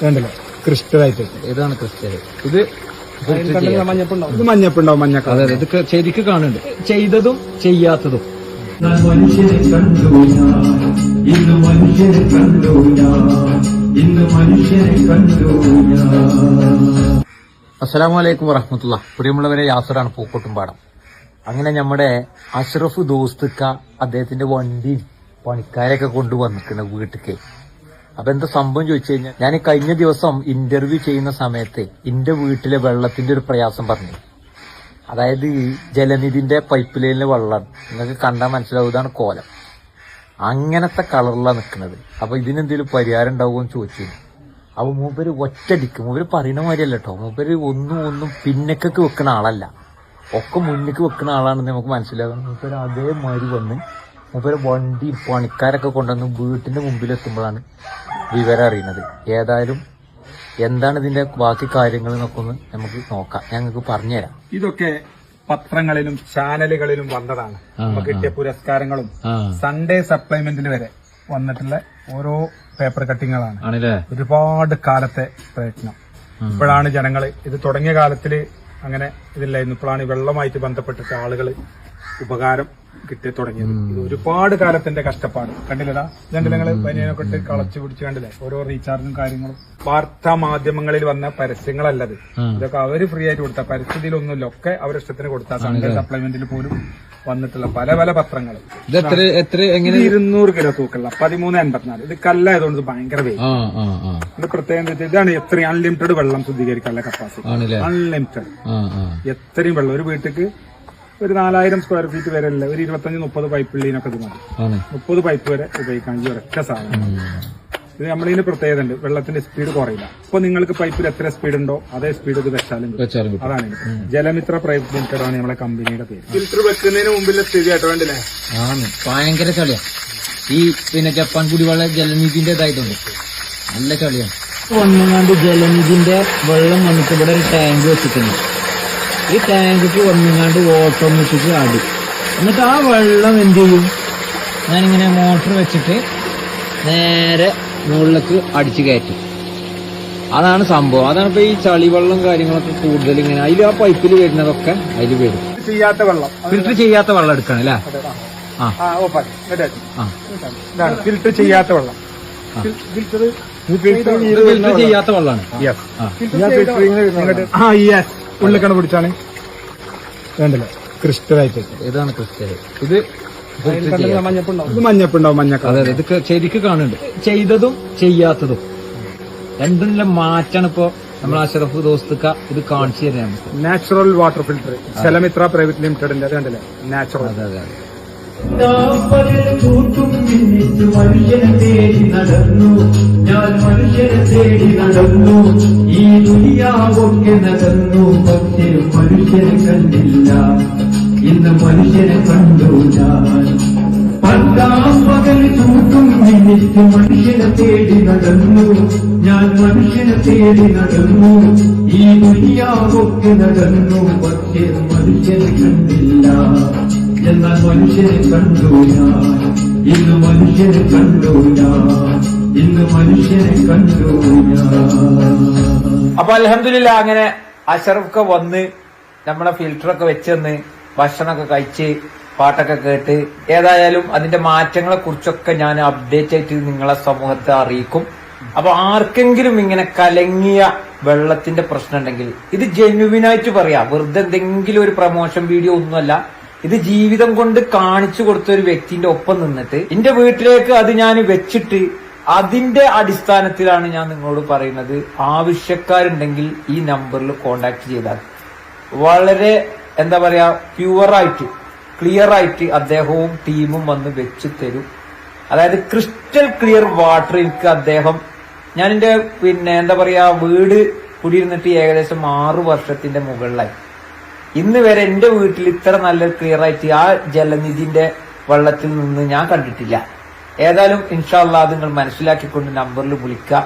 വേണ്ടല്ലോ ക്രിസ്റ്റൽ ആയിട്ട്. ഇതാണ് ക്രിസ്റ്റൽ. ഇത് മഞ്ഞപ്പുണ്ടാവും, മഞ്ഞ. അതെ, ഇത് ശരിക്ക് കാണുന്നുണ്ട്, ചെയ്തതും ചെയ്യാത്തതും. അസ്സലാമു അലൈക്കും വറഹ്മത്തുള്ളാഹി. പ്രിയമുള്ളവരെ, യാസറാണ് പൂക്കോട്ടുംപാടം. അങ്ങനെ നമ്മുടെ അഷ്റഫ് ദോസ്തുക്ക അദ്ദേഹത്തിന്റെ വണ്ടിയും പണിക്കാരൊക്കെ കൊണ്ടുവന്നിരിക്കുന്ന വീട്ടിലേക്ക്. അപ്പൊ എന്താ സംഭവം ചോദിച്ചു കഴിഞ്ഞാൽ, ഞാൻ കഴിഞ്ഞ ദിവസം ഇന്റർവ്യൂ ചെയ്യുന്ന സമയത്ത് എന്റെ വീട്ടിലെ വെള്ളത്തിന്റെ ഒരു പ്രയാസം പറഞ്ഞു. അതായത് ഈ ജലനിധിന്റെ പൈപ്പ് ലൈനിലെ വെള്ളം നിങ്ങൾക്ക് കണ്ടാൽ മനസ്സിലാവും, ഇതാണ് കോലം. അങ്ങനത്തെ കളറിലാണ് നിൽക്കുന്നത്. അപ്പൊ ഇതിനെന്തെങ്കിലും പരിഹാരം ഉണ്ടാവുമെന്ന് ചോദിച്ചു. അപ്പൊ മൂപ്പര് ഒറ്റടിക്ക്, മൂപ്പര് പറയുന്ന മാതിരിയല്ല കേട്ടോ, മൂപ്പര് ഒന്നും പിന്നക്കൊക്കെ വെക്കുന്ന ആളല്ല, ഒക്കെ മുന്നിക്ക് വെക്കുന്ന ആളാണെന്ന് നമുക്ക് മനസ്സിലാകും. മൂപ്പര് അതേമാതിരി വന്ന് മൂപ്പര് വണ്ടി പണിക്കാരൊക്കെ കൊണ്ടുവന്ന് വീട്ടിന്റെ മുമ്പിലെത്തുമ്പോഴാണ് വിവരം അറിയുന്നത്. ഏതായാലും എന്താണ് ഇതിന്റെ ബാക്കി കാര്യങ്ങൾ എന്നൊക്കെ ഒന്ന് നമുക്ക് നോക്കാം, ഞങ്ങൾക്ക് പറഞ്ഞുതരാം. ഇതൊക്കെ പത്രങ്ങളിലും ചാനലുകളിലും വന്നതാണ്. നമുക്ക് കിട്ടിയ പുരസ്കാരങ്ങളും സൺഡേ സപ്ലിമെന്റിൽ വരെ വന്നിട്ടുള്ള ഓരോ പേപ്പർ കട്ടിങ്ങുകളാണ്. ഒരുപാട് കാലത്തെ പ്രയത്നം. ഇപ്പോഴാണ് ജനങ്ങൾ ഇത് തുടങ്ങിയ കാലത്തില് അങ്ങനെ ഇതില്ലായിരുന്നു. ഇപ്പോഴാണ് ഈ വെള്ളമായിട്ട് ബന്ധപ്പെട്ടിട്ട് ആളുകൾ ഉപകാരം കിട്ടി തുടങ്ങിയത്. ഇത് ഒരുപാട് കാലത്തിന്റെ കഷ്ടപ്പാട്. കണ്ടില്ലടാ, ജനങ്ങള് പനിയൊക്കെ ഇട്ട് കളച്ചു പിടിച്ച് കണ്ടില്ലേ, ഓരോ റീചാർജും കാര്യങ്ങളും. വാർത്താ മാധ്യമങ്ങളിൽ വന്ന പരസ്യങ്ങളല്ലത്, ഇതൊക്കെ അവര് ഫ്രീ ആയിട്ട് കൊടുത്ത, പരിസ്ഥിതിയിലൊന്നുമില്ല, ഒക്കെ അവരിഷ്ടത്തിന് കൊടുത്ത. സൺഡേ സപ്ലിമെന്റിൽ പോലും വന്നിട്ടുള്ള പല പല പത്രങ്ങൾ. 200 കിലോ തൂക്കുള്ള 1384. ഇത് കല്ലായതുകൊണ്ട് ഇത് ഭയങ്കര വെയിറ്റ്. ഇത് പ്രത്യേകം ഇതാണ് എത്രയും അൺലിമിറ്റഡ് വെള്ളം ശുദ്ധീകരിക്കാനുള്ള കപ്പാസിറ്റി. അൺലിമിറ്റഡ് എത്രയും വെള്ളം ഒരു വീട്ടിക്ക് ഒരു 4000 സ്ക്വയർ ഫീറ്റ് വരെ അല്ല, ഒരു 25-30 പൈപ്പ് ഉള്ളിനൊക്കെ ഇത് മതി. 30 പൈപ്പ് വരെ ഉപയോഗിക്കാൻ ഈ ഒരൊറ്റ സാധനം. ഇത് നമ്മളിതിന് പ്രത്യേകത ഉണ്ട്, വെള്ളത്തിന്റെ സ്പീഡ് കുറയില്ല. ഇപ്പൊ നിങ്ങൾക്ക് പൈപ്പിൽ എത്ര സ്പീഡ് ഉണ്ടോ അതേ സ്പീഡ് ഇത് വെച്ചാലും. അതാണ് ജലമിത്ര പ്രൈവറ്റ് ലിമിറ്റഡ് ആണ് നമ്മളെ കമ്പനിയുടെ പേര്. ഫിൽറ്റർ വെക്കുന്നതിന് മുമ്പിലെ സ്ഥിതി ആയിട്ട് വേണ്ടില്ലേ, ഭയങ്കര ചളിയാ. ഈ പിന്നെ ജപ്പാൻ കുടിവെള്ള ജലനിധിന്റേതായിട്ടുണ്ട്, നല്ല ചളിയാണ്. ഒന്നുങ്ങാണ്ട് ജലനിധിന്റെ വെള്ളം വന്നിട്ട് ഇവിടെ ഒരു ടാങ്ക് വെച്ചിട്ടുണ്ട്. ഈ ടാങ്കിക്ക് വന്നുങ്ങാണ്ട് ഓട്ടോമാറ്റിക് ആടും. എന്നിട്ട് ആ വെള്ളം എന്ത് ചെയ്യും, ഞാനിങ്ങനെ മോട്ടർ വെച്ചിട്ട് നേരെ മുകളിലേക്ക് അടിച്ചു കയറ്റും. അതാണ് സംഭവം. അതാണ് ഇപ്പൊ ഈ ചളിവെള്ളം കാര്യങ്ങളൊക്കെ കൂടുതൽ ഇങ്ങനെ അതിൽ ആ പൈപ്പിൽ വരുന്നതൊക്കെ അതിൽ വരും. ചെയ്യാത്ത വെള്ളം, ഫിൽറ്റർ ചെയ്യാത്ത വെള്ളം എടുക്കണം അല്ലേ? ഫിൽറ്റർ ചെയ്യാത്ത വെള്ളം, ഫിൽറ്റർ ചെയ്യാത്ത വെള്ളമാണ്. ഉള്ളിക്കണ പിടിച്ചാണ് വേണ്ടല്ലോ ക്രിസ്റ്റൽ ആയിട്ട്. ഇതാണ് ക്രിസ്റ്റൽ. ഇത് മഞ്ഞപ്പുണ്ടാവും, മഞ്ഞ. അതെ, ഇത് ശരിക്ക് കാണുന്നുണ്ട്, ചെയ്തതും ചെയ്യാത്തതും രണ്ടിനുള്ള മാറ്റാണ് ഇപ്പൊ നമ്മൾ അഷ്റഫ് ദോസ്തുക്ക ഇത് കാണിച്ചു തരാണ്. നാച്ചുറൽ വാട്ടർ ഫിൽറ്റർ ജലമിത്ര പ്രൈവറ്റ് ലിമിറ്റഡിന്റെ. അത് കണ്ടില്ലേ, നാച്ചുറൽ. അതെ അതെ. മനുഷ്യനെ തേടി നടന്നു ഞാൻ, മനുഷ്യനെ തേടി നടന്നു, ഈ ദുനിയാവൊക്കെ നടന്നു, പക്ഷേ മനുഷ്യനെ കണ്ടില്ല. ഇന്ന് മനുഷ്യനെ കണ്ടു ഞാൻ. പണ്ടാം പകൽ ചൂട്ടും മിന്നിട്ട് മനുഷ്യനെ തേടി നടന്നു ഞാൻ, മനുഷ്യനെ തേടി നടന്നു, ഈ ദുനിയാവൊക്കെ നടന്നു, പക്ഷേ മനുഷ്യനെ കണ്ടില്ല. എന്നാൽ മനുഷ്യനെ കണ്ടു ഞാൻ, ഇന്ന് മനുഷ്യനെ കണ്ടു ഞാൻ, ഇന്ന് മനുഷ്യനെ കണ്ടു ഞാൻ. അപ്പൊ അൽഹംദുലില്ലാ, അങ്ങനെ അഷ്റഫൊക്കെ വന്ന് നമ്മളെ ഫിൽറ്ററൊക്കെ വെച്ചെന്ന് ഭക്ഷണമൊക്കെ കഴിച്ച് പാട്ടൊക്കെ കേട്ട്, ഏതായാലും അതിന്റെ മാറ്റങ്ങളെ കുറിച്ചൊക്കെ ഞാൻ അപ്ഡേറ്റ് ആയിട്ട് നിങ്ങളെ സമൂഹത്തെ അറിയിക്കും. അപ്പൊ ആർക്കെങ്കിലും ഇങ്ങനെ കലങ്ങിയ വെള്ളത്തിന്റെ പ്രശ്നം ഉണ്ടെങ്കിൽ ഇത് ജെന്യുവിനായിട്ട് പറയാം, വെറുതെ എന്തെങ്കിലും ഒരു പ്രൊമോഷൻ വീഡിയോ ഒന്നുമല്ല. ഇത് ജീവിതം കൊണ്ട് കാണിച്ചു കൊടുത്ത ഒരു വ്യക്തിന്റെ ഒപ്പം നിന്നിട്ട് എന്റെ വീട്ടിലേക്ക് അത് ഞാൻ വെച്ചിട്ട് അതിന്റെ അടിസ്ഥാനത്തിലാണ് ഞാൻ നിങ്ങളോട് പറയുന്നത്. ആവശ്യക്കാരുണ്ടെങ്കിൽ ഈ നമ്പറിൽ കോണ്ടാക്ട് ചെയ്താൽ വളരെ എന്താ പറയാ പ്യുവറായിട്ട് ക്ലിയർ ആയിട്ട് അദ്ദേഹവും ടീമും വന്ന് വെച്ച് തരും. അതായത് ക്രിസ്റ്റൽ ക്ലിയർ വാട്ടർ എനിക്ക് അദ്ദേഹം, ഞാൻ എന്റെ പിന്നെ എന്താ പറയാ വീട് കുടിയിരുന്നിട്ട് ഏകദേശം 6 വർഷത്തിന്റെ മുകളിലായി. ഇന്ന് വരെ എന്റെ വീട്ടിൽ ഇത്ര നല്ല ക്ലിയർ ആയിട്ട് ആ ജലനിധിന്റെ വെള്ളത്തിൽ നിന്ന് ഞാൻ കണ്ടിട്ടില്ല. ഏതായാലും ഇൻഷാ അല്ലാഹ് നിങ്ങൾ മനസ്സിലാക്കിക്കൊണ്ട് നമ്പറിൽ വിളിക്കുക.